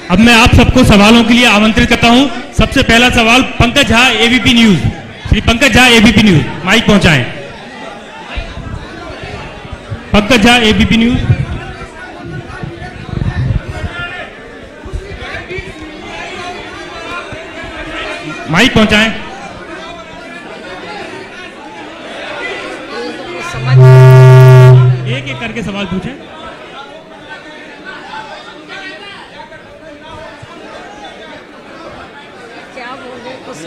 अब मैं आप सबको सवालों के लिए आमंत्रित करता हूं। सबसे पहला सवाल Pankaj Jha, ABP news. Shri Pankaj Jha, ABP news, mic पहुंचाएं। Pankaj Jha, ABP news. Mic पहुंचाएं। एक एक करके सवाल पूछें। क्या बोल रहे कुछ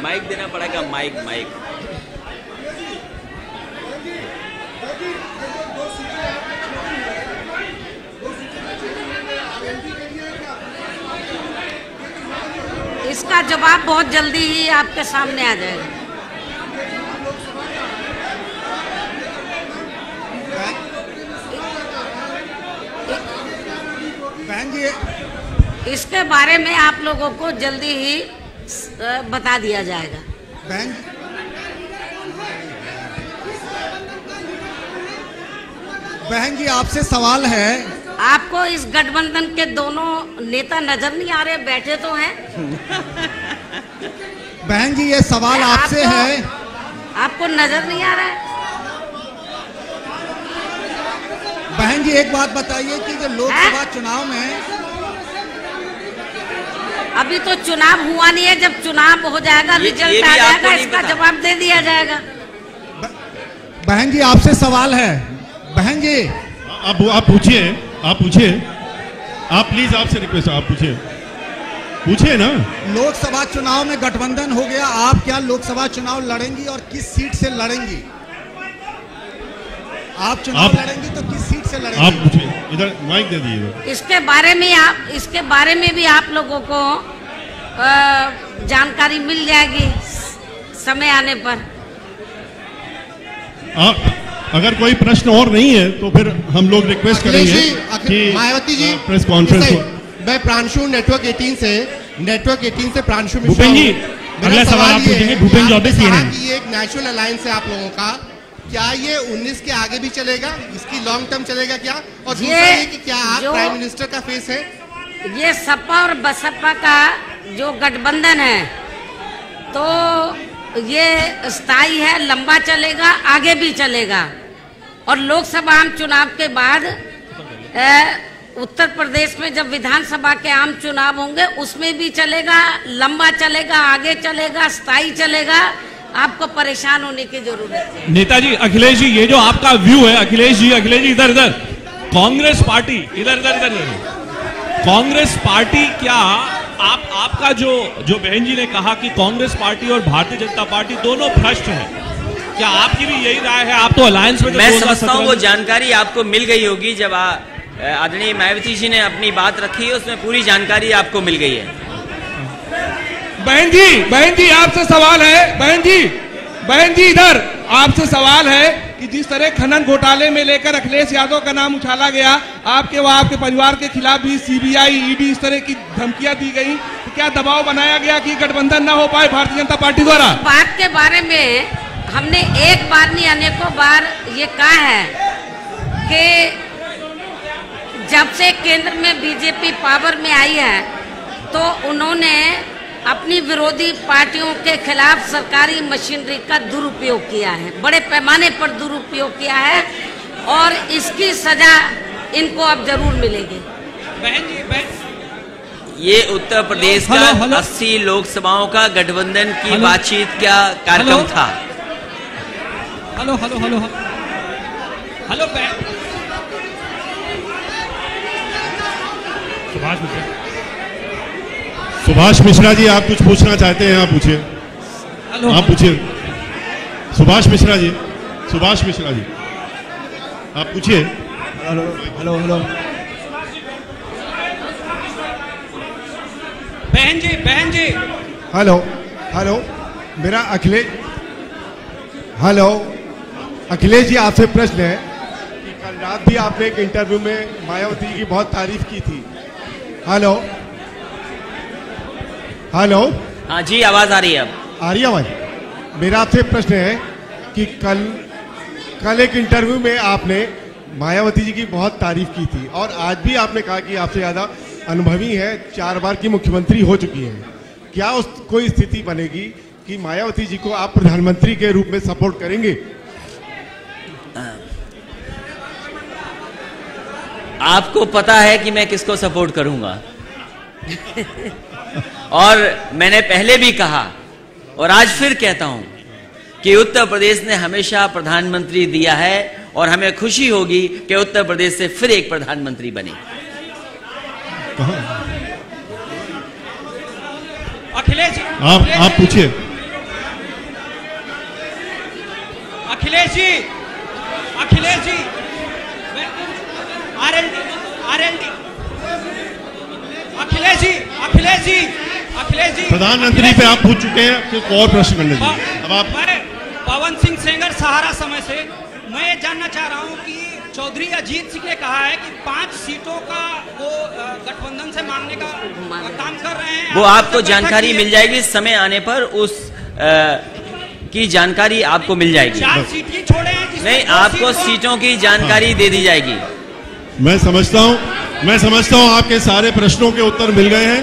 माइक देना पड़ेगा, माइक माइक। इसका जवाब बहुत जल्दी ही आपके सामने आ जाएगा। बहन जी, इसके बारे में आप लोगों को जल्दी ही बता दिया जाएगा। बहन जी आपसे सवाल है। आपको इस गठबंधन के दोनों नेता नजर नहीं आ रहे? बैठे तो हैं। बहन जी ये सवाल आपसे है। आपको नजर नहीं आ रहा है? बहन जी एक बात बताइए कि जो लोकसभा चुनाव में, अभी तो चुनाव हुआ नहीं है, जब चुनाव हो जाएगा, रिजल्ट आ जाएगा, इसका जवाब दे दिया जाएगा। बहन जी आपसे सवाल है। बहन जी आप पूछिए, आप पूछिए, आप प्लीज, आपसे रिक्वेस्ट, आप पूछिए, पूछिए ना। लोकसभा चुनाव में गठबंधन हो गया, आप क्या लोकसभा चुनाव लड़ेंगी और किस सीट से लड़ेंगी? आप चुनाव लड़ेंगी तो किस सीट से लड़ेंगी? आप पूछिए, इधर माइक दे दीजिए। इसके बारे में भी आप लोगों को जानकारी मिल जाएगी समय आने पर। अगर कोई प्रश्न और नहीं है तो फिर हम लोग रिक्वेस्ट करेंगे कि मायावती जी प्रेस कॉन्फ्रेंस। मैं प्रांशु नेटवर्क 18 से प्रांशु मिश्रा। भूपेन जी अगला सवाल आप पूछेंगे। भूपेन चौबे, CNN। ये एक नेशनल अलायंस है आप लोगों का, क्या ये 19 के आगे भी चलेगा? इसकी लॉन्ग टर्म चलेगा क्या? और दूसरा ये कि क्या आप प्राइम मिनिस्टर का फेस है? ये सपा और बसपा का जो गठबंधन है तो ये स्थायी है, लंबा चलेगा, आगे भी चलेगा। और लोकसभा आम चुनाव के बाद उत्तर प्रदेश में जब विधानसभा के आम चुनाव होंगे उसमें भी चलेगा, लंबा चलेगा, आगे चलेगा, स्थायी चलेगा। आपको परेशान होने की जरूरत है। नेताजी अखिलेश जी, ये जो आपका व्यू है, अखिलेश जी इधर इधर, कांग्रेस पार्टी इधर, कांग्रेस पार्टी क्या आपका जो बहन जी ने कहा कि कांग्रेस पार्टी और भारतीय जनता पार्टी दोनों भ्रष्ट हैं, क्या आपकी भी यही राय है? आप तो अलायंस में, मैं समझता हूँ वो जानकारी आपको मिल गई होगी जब आदरणीय मायावती जी ने अपनी बात रखी है, उसमें पूरी जानकारी आपको मिल गई है। बहन जी आपसे सवाल है। बहन जी इधर आपसे सवाल है कि जिस तरह खनन घोटाले में लेकर अखिलेश यादव का नाम उछाला गया, आपके व आपके परिवार के खिलाफ भी CBI, ED इस तरह की धमकियां दी गई, तो क्या दबाव बनाया गया कि गठबंधन न हो पाए भारतीय जनता पार्टी द्वारा? बात के बारे में हमने एक बार नहीं अनेकों बार ये कहा है कि जब से केंद्र में बीजेपी पावर में आई है तो उन्होंने अपनी विरोधी पार्टियों के खिलाफ सरकारी मशीनरी का दुरुपयोग किया है, बड़े पैमाने पर दुरुपयोग किया है, और इसकी सजा इनको अब जरूर मिलेगी। ये उत्तर प्रदेश का 80 लोकसभाओं का गठबंधन की बातचीत क्या कार्यक्रम था? हेलो सुभाष मिश्रा जी, आप कुछ पूछना चाहते हैं? आप पूछिए, आप पूछिए। सुभाष मिश्रा जी, आप पूछिए। हेलो बहन जी हेलो मेरा अखिलेश जी आपसे प्रश्न है कि कल रात भी आपने एक इंटरव्यू में मायावती जी की बहुत तारीफ की थी। हेलो हाँ जी, आवाज आ रही है? अब आ रही है आवाज। मेरा आपसे प्रश्न है कि कल एक इंटरव्यू में आपने मायावती जी की बहुत तारीफ की थी और आज भी आपने कहा कि आपसे ज्यादा अनुभवी है, 4 बार की मुख्यमंत्री हो चुकी हैं। क्या उस कोई स्थिति बनेगी कि मायावती जी को आप प्रधानमंत्री के रूप में सपोर्ट करेंगे? आपको पता है कि मैं किसको सपोर्ट करूंगा और मैंने पहले भी कहा और आज फिर कहता हूं कि उत्तर प्रदेश ने हमेशा प्रधानमंत्री दिया है और हमें खुशी होगी कि उत्तर प्रदेश से फिर एक प्रधानमंत्री बने। अखिलेश जी, आप पूछिए। अखिलेश जी, अखिलेश जी, आरएलडी, अखिलेश जी, अखिलेश जी, अखिलेश जी, प्रधानमंत्री पे आप पूछ चुके हैं, फिर और प्रश्न करने दीजिए। अब आप। मैं पवन सिंह सेंगर सहारा समय से मैं ये जानना चाह रहा हूं कि चौधरी अजीत सिंह ने कहा है कि 5 सीटों का वो गठबंधन से मांगने का काम कर रहे हैं। वो आपको जानकारी मिल जाएगी समय आने पर, उस की जानकारी आपको मिल जाएगी। 4 सीट ही छोड़े हैं, नहीं, आपको सीटों की जानकारी दे दी जाएगी। मैं समझता हूं आपके सारे प्रश्नों के उत्तर मिल गए हैं।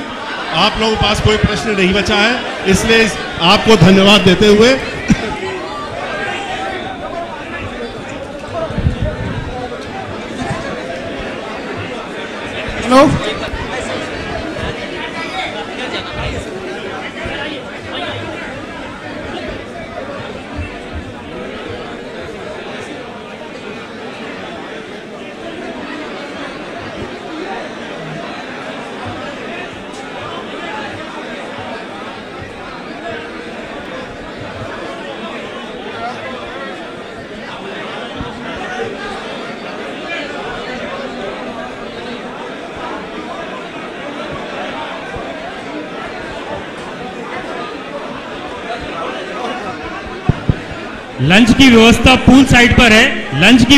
आप लोगों के पास कोई प्रश्न नहीं बचा है, इसलिए आपको धन्यवाद देते हुए हेलो, लंच की व्यवस्था पूल साइड पर है। लंच की